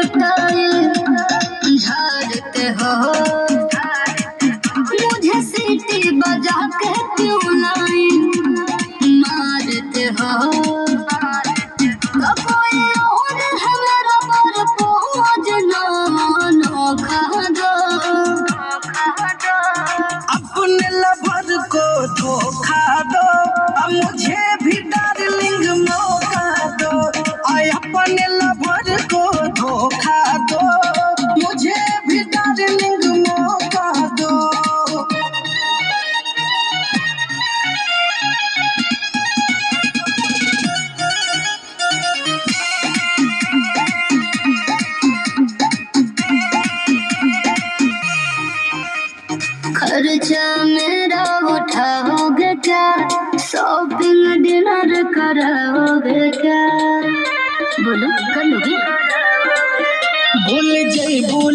Style झाड़ते हो, मुझे सीटी बजा के क्यों लाइन मारते हो। तो कोई और है मेरा पर पहुँच नोखा दो। अपने लवर को धोखा दो, अब मुझे भी डार्लिंग मौका दो। आय अपने लवर को धोखा दो, मुझे भी डार्लिंग मौका दो। खर्चा मेरा उठाओगे क्या, शॉपिंग डिनर कराओगे क्या, बोलो कर लोगे। भूल जइबू